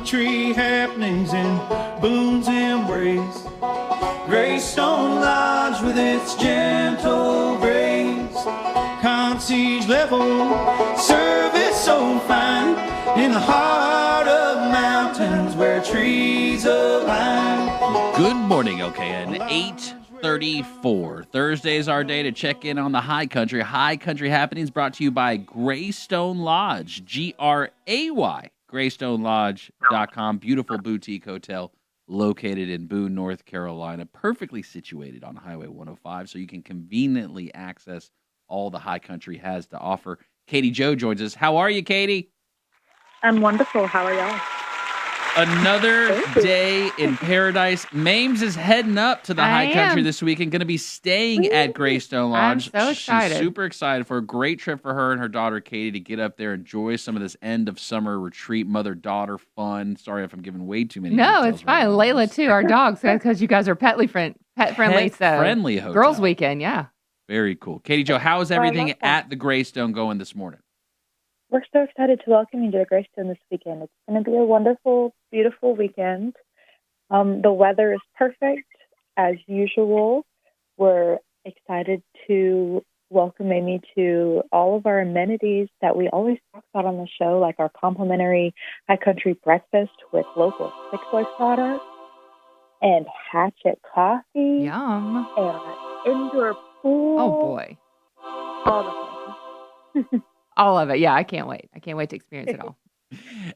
country happenings in Boone's Embrace. Graystone Lodge with its gentle grace. Concierge level service so fine in the heart of mountains where trees align. Good morning, OKN. 8:34. Thursday is our day to check in on the high country. High country happenings brought to you by Graystone Lodge, Gray, GraystoneLodge.com. Beautiful boutique hotel located in Boone, North Carolina, perfectly situated on Highway 105, so you can conveniently access all the high country has to offer. Kaity Jo joins us. How are you, Kaity? I'm wonderful. How are y'all? Another day in paradise. Mames is heading up to the high country this weekend, going to be staying at Graystone Lodge. I'm so excited. She's super excited for a great trip for her and her daughter, Kaity, to get up there, enjoy some of this end of summer retreat, mother-daughter fun. Sorry if I'm giving way too many No, details it's fine. right now. Layla, too, our dogs, because you guys are pet friendly. Pet-friendly So hotel. girls' weekend, yeah. Very cool. Kaity Jo, how is everything at the Graystone going this morning? We're so excited to welcome you to the Graystone this weekend. It's going to be a wonderful, beautiful weekend. The weather is perfect, as usual. We're excited to welcome Amy to all of our amenities that we always talk about on the show, like our complimentary high country breakfast with local Six Flags products and Hatchet Coffee. Yum. And indoor pool. Oh, boy. All the things. All of it. Yeah, I can't wait. I can't wait to experience it all.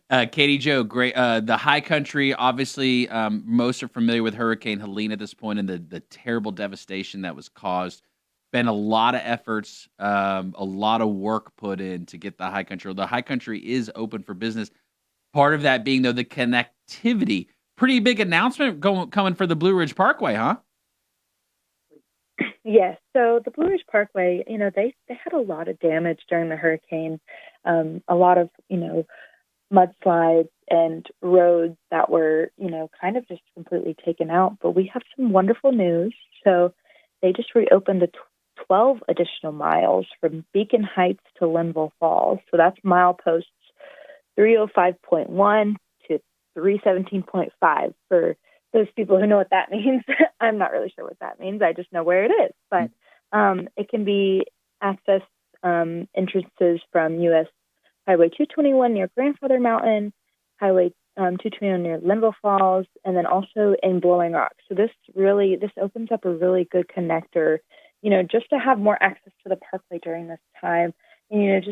Kaity Jo, great. The high country, obviously, most are familiar with Hurricane Helene at this point and the terrible devastation that was caused. Been a lot of efforts, a lot of work put in to get the high country. The high country is open for business. Part of that being, though, the connectivity. Pretty big announcement coming for the Blue Ridge Parkway, huh? Yes. So the Blue Ridge Parkway, they had a lot of damage during the hurricane, a lot of, mudslides and roads that were, kind of just completely taken out. But we have some wonderful news. So they just reopened the 12 additional miles from Beacon Heights to Linville Falls. So that's mileposts 305.1 to 317.5 for those people who know what that means. I'm not really sure what that means. I just know where it is. But it can be accessed entrances from U.S. Highway 221 near Grandfather Mountain, Highway 221 near Linville Falls, and then also in Blowing Rock. So this opens up a really good connector, just to have more access to the parkway during this time. And,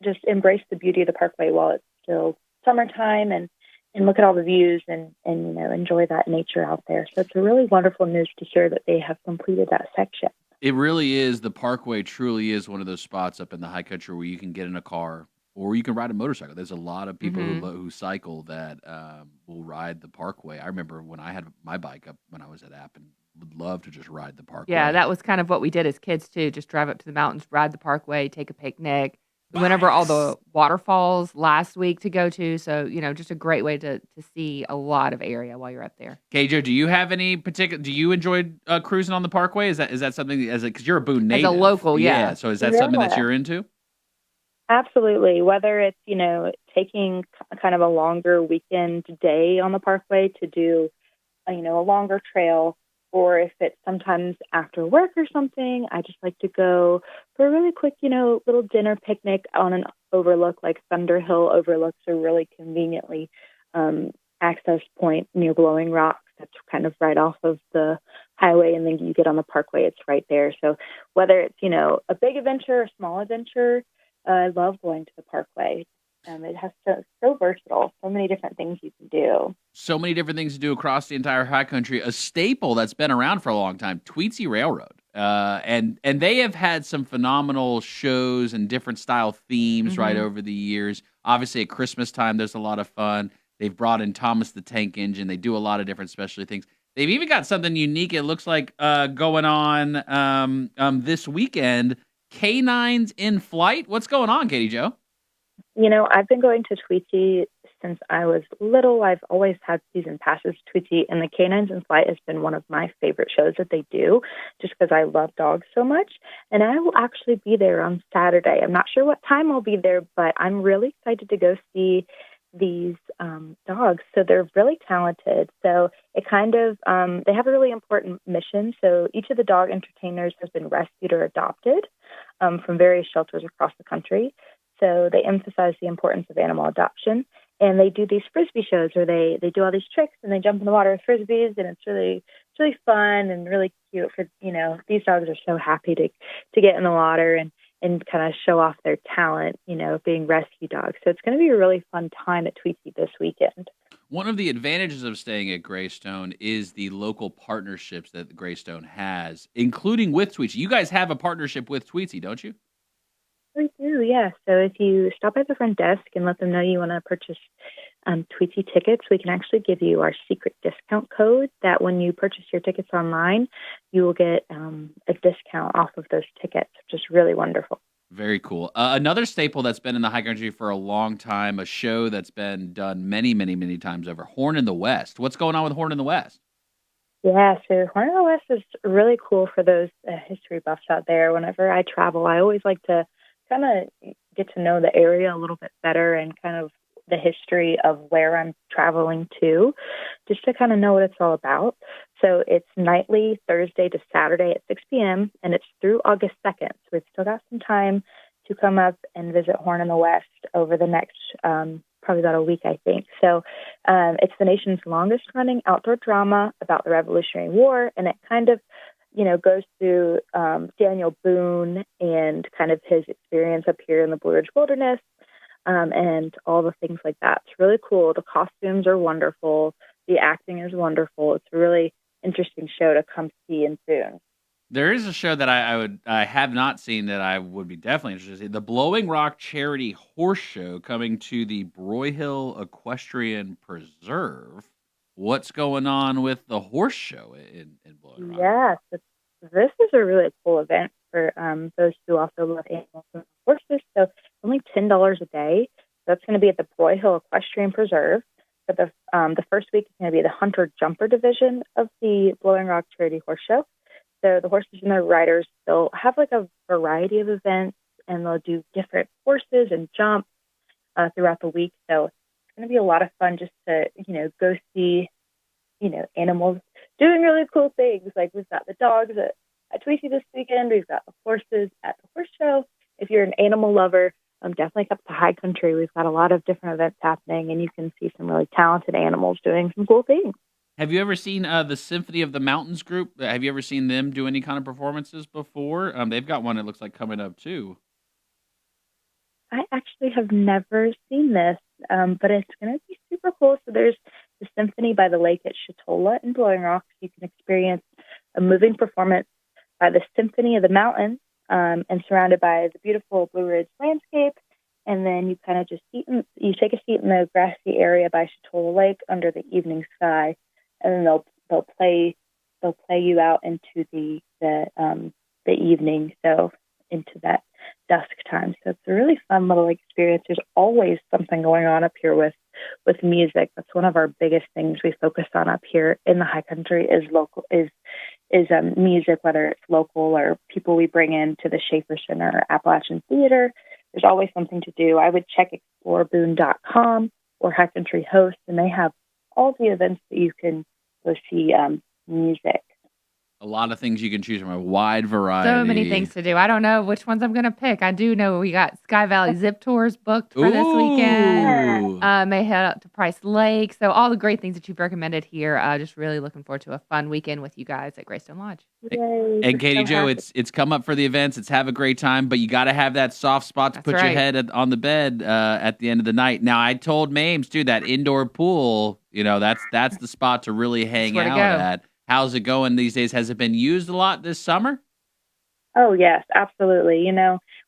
just embrace the beauty of the parkway while it's still summertime and look at all the views and enjoy that nature out there. So it's a really wonderful news to hear that they have completed that section. It really is. The parkway truly is one of those spots up in the high country where you can get in a car or you can ride a motorcycle. There's a lot of people who cycle that will ride the parkway. I remember when I had my bike up when I was at App and would love to just ride the parkway. Yeah, that was kind of what we did as kids, too. Just drive up to the mountains, ride the parkway, take a picnic. We went over all the waterfalls last week to go to. So, just a great way to see a lot of area while you're up there. Kaity Jo, do you have any particular? Do you enjoy cruising on the parkway? Is that something because you're a Boone native? As a local, yeah. So is that something that you're into? Absolutely. Whether it's taking kind of a longer weekend day on the parkway to do a longer trail, or if it's sometimes after work or something, I just like to go for a really quick, little dinner picnic on an overlook, like Thunder Hill overlooks a really conveniently access point near Blowing Rock. That's kind of right off of the highway, and then you get on the parkway, it's right there. So whether it's, a big adventure or small adventure, I love going to the parkway. It has so versatile, so many different things you can do. So many different things to do across the entire high country. A staple that's been around for a long time, Tweetsie Railroad. And they have had some phenomenal shows and different style themes right over the years. Obviously, at Christmas time, there's a lot of fun. They've brought in Thomas the Tank Engine. They do a lot of different specialty things. They've even got something unique, it looks like, going on this weekend. Canines in Flight. What's going on, Kaity Jo? I've been going to Tweetsie since I was little. I've always had season passes to Tweetsie, and the Canines in Flight has been one of my favorite shows that they do, just because I love dogs so much. And I will actually be there on Saturday. I'm not sure what time I'll be there, but I'm really excited to go see these dogs. So they're really talented. So it kind of, they have a really important mission. So each of the dog entertainers has been rescued or adopted from various shelters across the country. So they emphasize the importance of animal adoption. And they do these frisbee shows where they do all these tricks and they jump in the water with frisbees, and it's really fun and really cute for, these dogs are so happy to get in the water and kind of show off their talent, being rescue dogs. So it's going to be a really fun time at Tweetsie this weekend. One of the advantages of staying at Graystone is the local partnerships that Graystone has, including with Tweetsie. You guys have a partnership with Tweetsie, don't you? We do, yeah. So if you stop by the front desk and let them know you want to purchase Tweetsie tickets, we can actually give you our secret discount code that when you purchase your tickets online, you will get a discount off of those tickets, which is really wonderful. Very cool. Another staple that's been in the high country for a long time, a show that's been done many, many, many times over, Horn in the West. What's going on with Horn in the West? Yeah, so Horn in the West is really cool for those history buffs out there. Whenever I travel, I always like to kind of get to know the area a little bit better and kind of the history of where I'm traveling to, just to kind of know what it's all about. So it's nightly, Thursday to Saturday at 6 p.m., and it's through August 2nd. So we've still got some time to come up and visit Horn in the West over the next probably about a week, I think. So it's the nation's longest running outdoor drama about the Revolutionary War, and it kind of goes through Daniel Boone and kind of his experience up here in the Blue Ridge Wilderness and all the things like that. It's really cool. The costumes are wonderful. The acting is wonderful. It's a really interesting show to come see in Boone. There is a show that I have not seen that I would be definitely interested in. The Blowing Rock Charity Horse Show coming to the Broyhill Equestrian Preserve. What's going on with the horse show in Blowing Rock? Yes, this is a really cool event for those who also love animals and horses. So it's only $10 a day. That's going to be at the Broyhill Equestrian Preserve. But the first week is going to be the Hunter Jumper division of the Blowing Rock Charity Horse Show. So the horses and their riders, they'll have like a variety of events, and they'll do different horses and jumps throughout the week. So it's going to be a lot of fun just to, go see, animals doing really cool things. Like we've got the dogs at Tweetsie this weekend. We've got the horses at the horse show. If you're an animal lover, definitely come to the high country. We've got a lot of different events happening, and you can see some really talented animals doing some cool things. Have you ever seen the Symphony of the Mountains group? Have you ever seen them do any kind of performances before? They've got one that looks like coming up too. I actually have never seen this, but it's going to be super cool. So there's the Symphony by the Lake at Chatola in Blowing Rock. You can experience a moving performance by the Symphony of the Mountains and surrounded by the beautiful Blue Ridge landscape. And then you kind of just you take a seat in the grassy area by Chatola Lake under the evening sky, and then they'll play you out into the evening, so into that dusk time. So it's a really fun little experience. There's always something going on up here with music. That's one of our biggest things we focus on up here in the high country is music, whether it's local or people we bring into the Schaefer Center or Appalachian Theater. There's always something to do. I would check exploreboone.com or High Country Host, and they have all the events that you can go see music. A lot of things you can choose from, a wide variety. So many things to do. I don't know which ones I'm going to pick. I do know we got Sky Valley Zip Tours booked for this weekend. May head out to Price Lake. So all the great things that you've recommended here. Just really looking forward to a fun weekend with you guys at Graystone Lodge. Yay, and Kaity Jo, it's come up for the events. It's have a great time, but you got to have that soft spot to put your head on the bed at the end of the night. Now, I told Mames, too, that indoor pool, that's the spot to really hang out at. How's it going these days? Has it been used a lot this summer? Oh, yes, absolutely.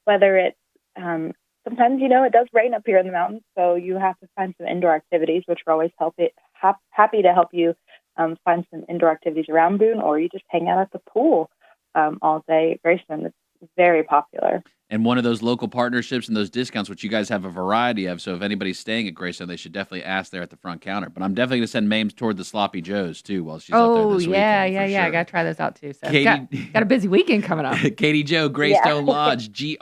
Whether it's sometimes, it does rain up here in the mountains, so you have to find some indoor activities, which are always happy to help you find some indoor activities around Boone, or you just hang out at the pool all day at Graystone. It's very popular. and one of those local partnerships and those discounts, which you guys have a variety of. So if anybody's staying at Greystone, they should definitely ask there at the front counter. But I'm definitely going to send Mames toward the Sloppy Joes, too, while she's up there this weekend. Yeah. Sure. I got to try those out, too. So Kaity, got a busy weekend coming up. Kaity Jo, Graystone Lodge, Gray,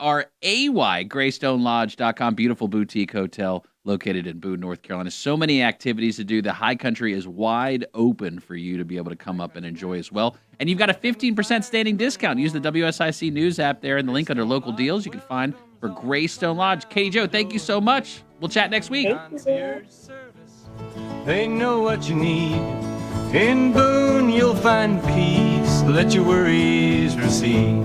GraystoneLodge.com. Beautiful boutique hotel located in Boone, North Carolina. So many activities to do. The high country is wide open for you to be able to come up and enjoy as well. And you've got a 15% standing discount. Use the WSIC News app there and the link under local deals you can find for Graystone Lodge. Kaity Jo, thank you so much. We'll chat next week. They know what you need. In Boone, you'll find peace. Let your worries recede.